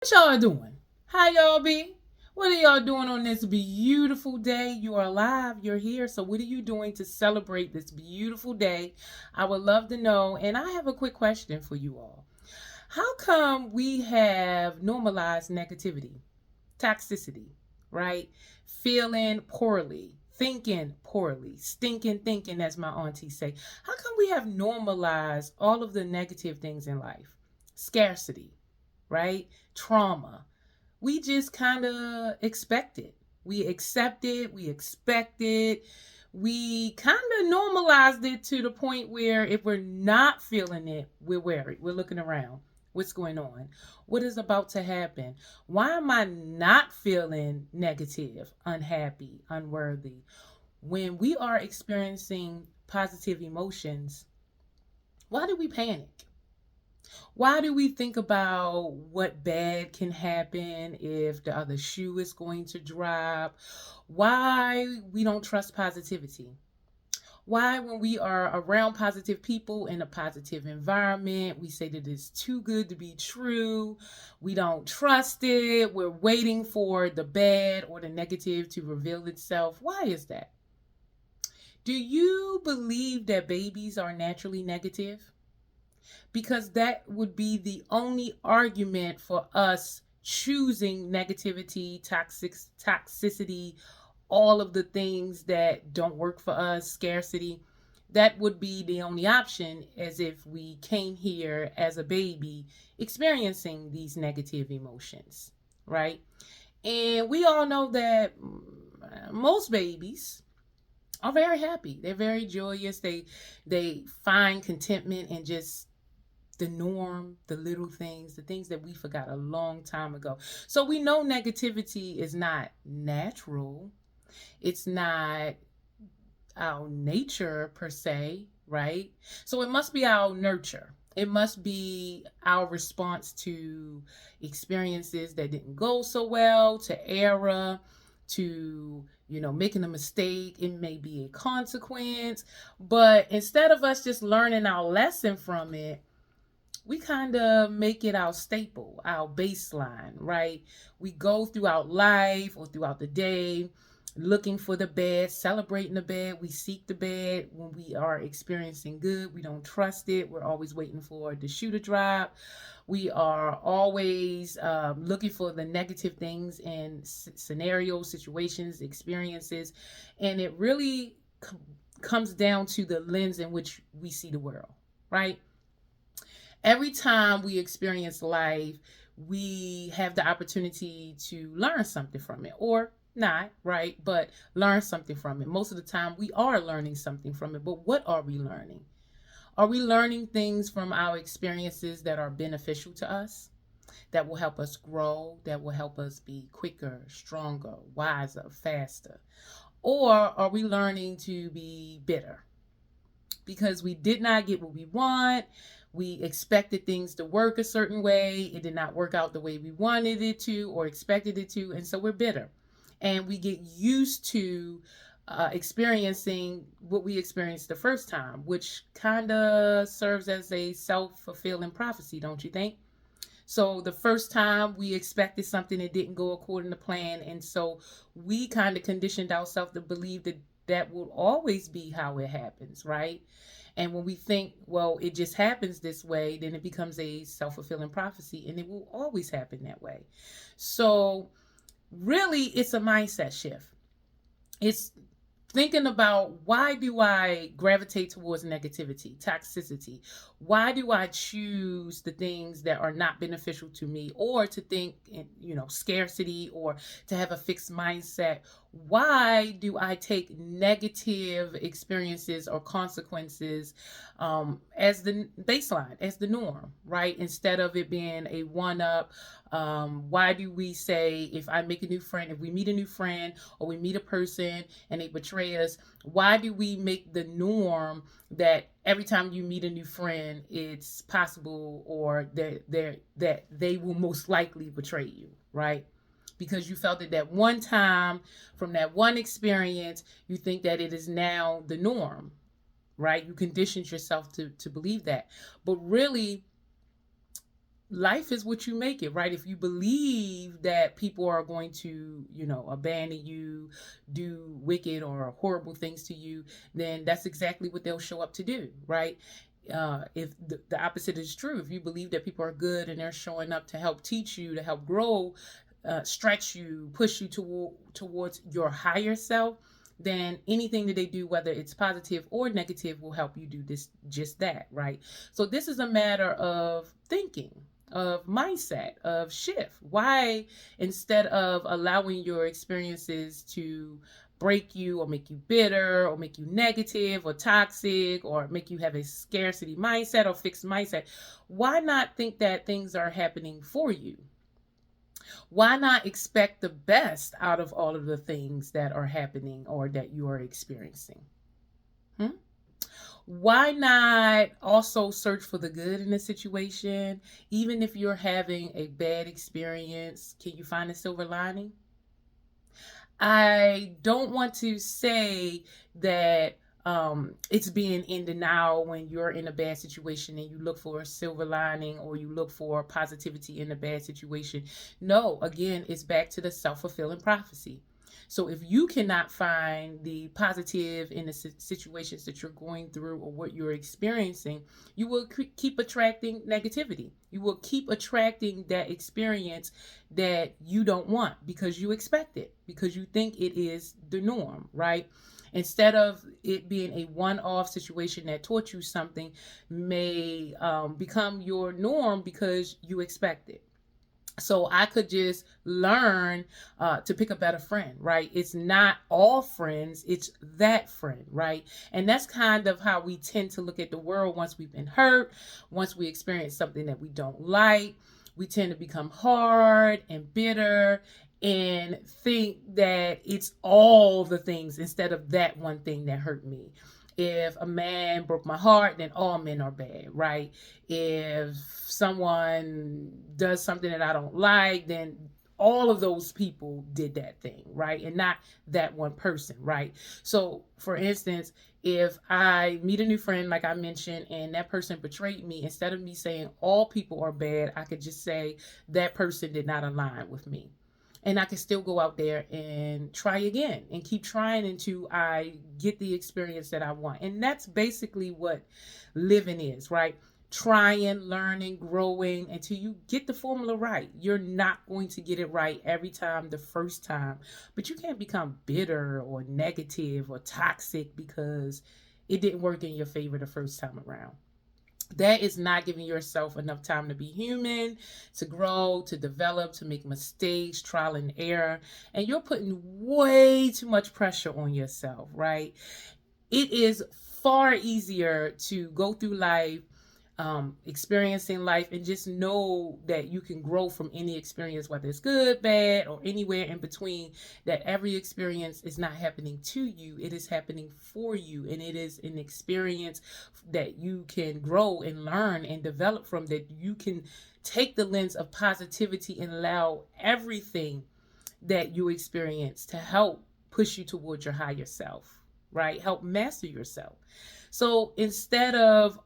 What y'all doing? How y'all be? What are y'all doing on this beautiful day? You are alive, you're here. So, what are you doing to celebrate this beautiful day? I would love to know. And I have a quick question for you all. How come we have normalized negativity, toxicity, right? Feeling poorly, thinking poorly, stinking thinking, as my auntie say. How come we have normalized all of the negative things in life? Scarcity, right? Trauma. We just kind of expect it. We accept it. We expect it. We kind of normalized it to the point where if we're not feeling it, we're worried. We're looking around. What's going on? What is about to happen? Why am I not feeling negative, unhappy, unworthy? When we are experiencing positive emotions, why do we panic? Why do we think about what bad can happen if the other shoe is going to drop? Why we don't trust positivity? Why, when we are around positive people in a positive environment, we say that it's too good to be true? We don't trust it. We're waiting for the bad or the negative to reveal itself. Why is that? Do you believe that babies are naturally negative? Because that would be the only argument for us choosing negativity, toxicity, all of the things that don't work for us, scarcity. That would be the only option, as if we came here as a baby experiencing these negative emotions, right? And we all know that most babies are very happy. They're very joyous. They find contentment in just the norm, the little things, the things that we forgot a long time ago. So we know negativity is not natural. It's not our nature per se, right? So it must be our nurture. It must be our response to experiences that didn't go so well, to error, to making a mistake. It may be a consequence, but instead of us just learning our lesson from it, we kind of make it our staple, our baseline, right? We go throughout life or throughout the day looking for the bad, celebrating the bad. We seek the bad when we are experiencing good. We don't trust it. We're always waiting for the shoe to drop. We are always looking for the negative things in scenarios, situations, experiences. And it really comes down to the lens in which we see the world, right? Every time we experience life, we have the opportunity to learn something from it or not, right? But learn something from it. Most of the time, we are learning something from it. But what are we learning? Are we learning things from our experiences that are beneficial to us, that will help us grow, that will help us be quicker, stronger, wiser, faster? Or are we learning to be bitter because we did not get what we want? We expected things to work a certain way. It did not work out the way we wanted it to or expected it to. And so we're bitter. And we get used to experiencing what we experienced the first time, which kind of serves as a self fulfilling prophecy, don't you think? So the first time we expected something that didn't go according to plan. And so we kind of conditioned ourselves to believe that that will always be how it happens, right? And when we think, well, it just happens this way, then it becomes a self fulfilling prophecy and it will always happen that way. So, really, it's a mindset shift. It's thinking about, why do I gravitate towards negativity, toxicity? Why do I choose the things that are not beneficial to me, or to think in, scarcity, or to have a fixed mindset? Why do I take negative experiences or consequences as the baseline, as the norm, right? Instead of it being a one up. Why do we say, if I make a new friend, if we meet a new friend or we meet a person and they betray us, why do we make the norm that every time you meet a new friend, it's possible or that they will most likely betray you, right? Because you felt it that one time from that one experience, you think that it is now the norm, right? You conditioned yourself to believe that. But really, life is what you make it, right? If you believe that people are going to, abandon you, do wicked or horrible things to you, then that's exactly what they'll show up to do, right? If the opposite is true, if you believe that people are good and they're showing up to help teach you, to help grow, stretch you, push you towards your higher self, then anything that they do, whether it's positive or negative, will help you do this, just that, right? So this is a matter of thinking, of mindset, of shift. Why, instead of allowing your experiences to break you or make you bitter or make you negative or toxic or make you have a scarcity mindset or fixed mindset, why not think that things are happening for you? Why not expect the best out of all of the things that are happening or that you are experiencing? Hmm? Why not also search for the good in the situation? Even if you're having a bad experience, can you find a silver lining? I don't want to say that it's being in denial when you're in a bad situation and you look for a silver lining or you look for positivity in a bad situation. No, again, it's back to the self-fulfilling prophecy. So if you cannot find the positive in the situations that you're going through or what you're experiencing, you will keep attracting negativity. You will keep attracting that experience that you don't want because you expect it, because you think it is the norm, right? Instead of it being a one-off situation that taught you something, may become your norm because you expect it. So I could just learn to pick a better friend, right? It's not all friends, it's that friend, right? And that's kind of how we tend to look at the world once we've been hurt, once we experience something that we don't like. We tend to become hard and bitter and think that it's all the things instead of that one thing that hurt me. If a man broke my heart, then all men are bad, right? If someone does something that I don't like, then all of those people did that thing, right? And not that one person, right? So, for instance, if I meet a new friend, like I mentioned, and that person betrayed me, instead of me saying all people are bad, I could just say that person did not align with me. And I can still go out there and try again and keep trying until I get the experience that I want. And that's basically what living is, right? Trying, learning, growing until you get the formula right. You're not going to get it right every time the first time, but you can't become bitter or negative or toxic because it didn't work in your favor the first time around. That is not giving yourself enough time to be human, to grow, to develop, to make mistakes, trial and error. And you're putting way too much pressure on yourself, right? It is far easier to go through life, experiencing life, and just know that you can grow from any experience, whether it's good, bad, or anywhere in between. That every experience is not happening to you, it is happening for you, and it is an experience that you can grow and learn and develop from, that you can take the lens of positivity and allow everything that you experience to help push you towards your higher self, right? Help master yourself. So instead of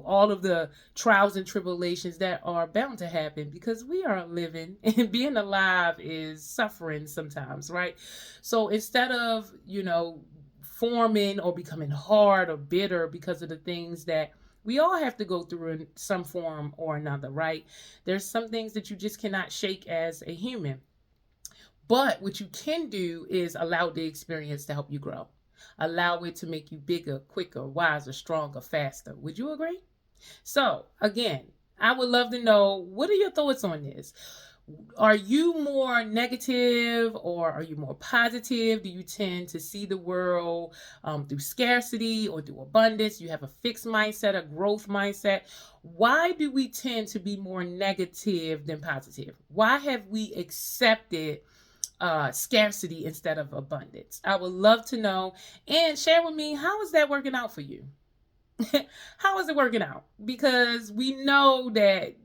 all of the trials and tribulations that are bound to happen, because we are living and being alive is suffering sometimes, right? So instead of forming or becoming hard or bitter because of the things that we all have to go through in some form or another, right? There's some things that you just cannot shake as a human. But what you can do is allow the experience to help you grow. Allow it to make you bigger, quicker, wiser, stronger, faster. Would you agree? So, again, I would love to know, what are your thoughts on this? Are you more negative or are you more positive? Do you tend to see the world through scarcity or through abundance? You have a fixed mindset, a growth mindset. Why do we tend to be more negative than positive? Why have we accepted scarcity instead of abundance? I would love to know, and share with me, how is that working out for you? How is it working out? Because we know that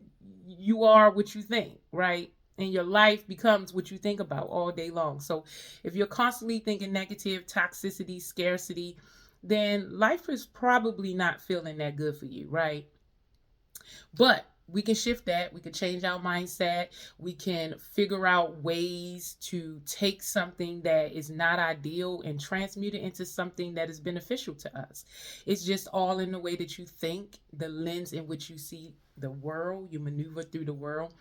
you are what you think, right? And your life becomes what you think about all day long. So if you're constantly thinking negative, toxicity, scarcity, then life is probably not feeling that good for you, right? But we can shift that. We can change our mindset. We can figure out ways to take something that is not ideal and transmute it into something that is beneficial to us. It's just all in the way that you think, the lens in which you see the world, you maneuver through the world.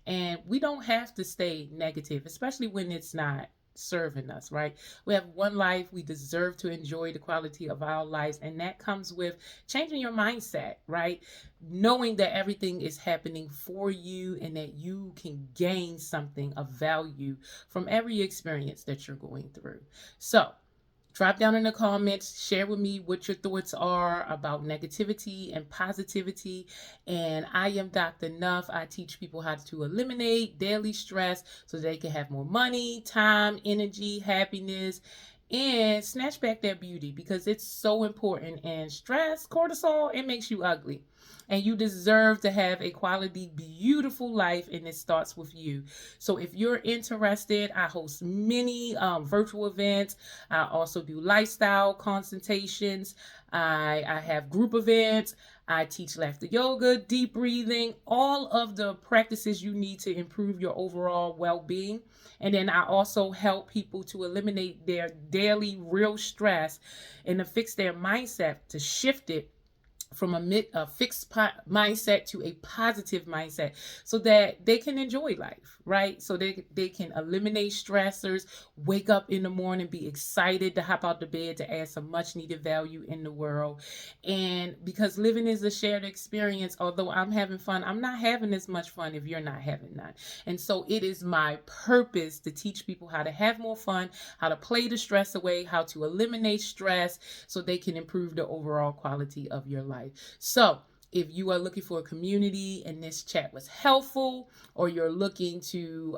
And we don't have to stay negative, especially when it's not serving us, right? We have one life. We deserve to enjoy the quality of our lives. And that comes with changing your mindset, right? Knowing that everything is happening for you and that you can gain something of value from every experience that you're going through. So, drop down in the comments, share with me what your thoughts are about negativity and positivity. And I am Dr. Nuff. I teach people how to eliminate daily stress so they can have more money, time, energy, happiness, and snatch back their beauty, because it's so important. And stress, cortisol, it makes you ugly. And you deserve to have a quality, beautiful life, and it starts with you. So if you're interested, I host many virtual events. I also do lifestyle consultations. I have group events. I teach laughter yoga, deep breathing, all of the practices you need to improve your overall well-being. And then I also help people to eliminate their daily real stress and to fix their mindset, to shift it from a fixed mindset to a positive mindset so that they can enjoy life, right? So they can eliminate stressors, wake up in the morning, be excited to hop out the bed to add some much needed value in the world. And because living is a shared experience, although I'm having fun, I'm not having as much fun if you're not having none. And so it is my purpose to teach people how to have more fun, how to play the stress away, how to eliminate stress so they can improve the overall quality of your life. So, if you are looking for a community and this chat was helpful, or you're looking to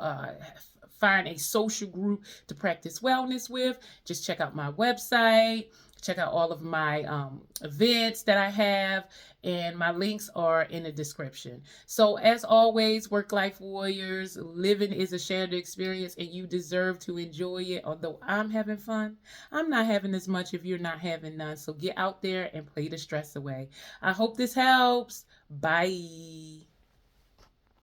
find a social group to practice wellness with, just check out my website. Check out all of my events that I have, and my links are in the description. So, as always, work life warriors, living is a shared experience, and you deserve to enjoy it. Although I'm having fun, I'm not having as much if you're not having none. So, get out there and play the stress away. I hope this helps. Bye.